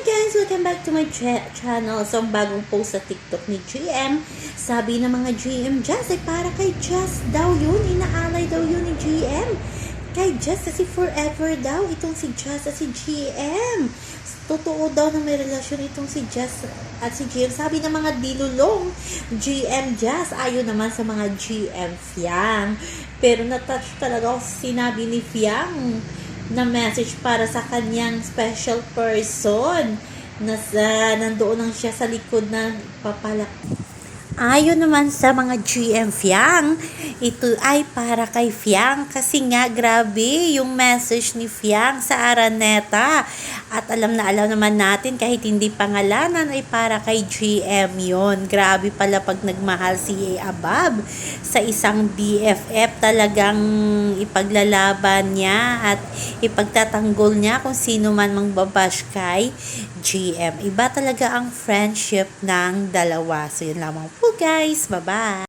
guys! Welcome back to my channel. So, ang bagong post sa TikTok ni GM, sabi ng mga GM Jazz, ay para kay Jazz daw yun. Inaalay daw yun ni GM. Kay Jazz kasi forever daw itong si Jazz at si GM. Totoo daw na may relasyon itong si Jazz at si GM. Sabi ng mga dilulong GM Jazz, ayon naman sa mga GM Fiang. Pero natouch talaga ako sinabi ni Fiang na message para sa kanyang special person na nandoon lang siya sa likod na papalak. Ayon naman sa mga GM Fiang, ito ay para kay Fiang kasi nga grabe yung message ni Fiang sa Araneta. At alam naman natin kahit hindi pangalanan ay para kay GM yon. Grabe pala pag nagmahal si Abab sa isang BFF, talagang ipaglalaban niya at ipagtatanggol niya kung sino man mangbabash kay GM. Iba talaga ang friendship ng dalawa. So yun lamang po guys. Bye-bye!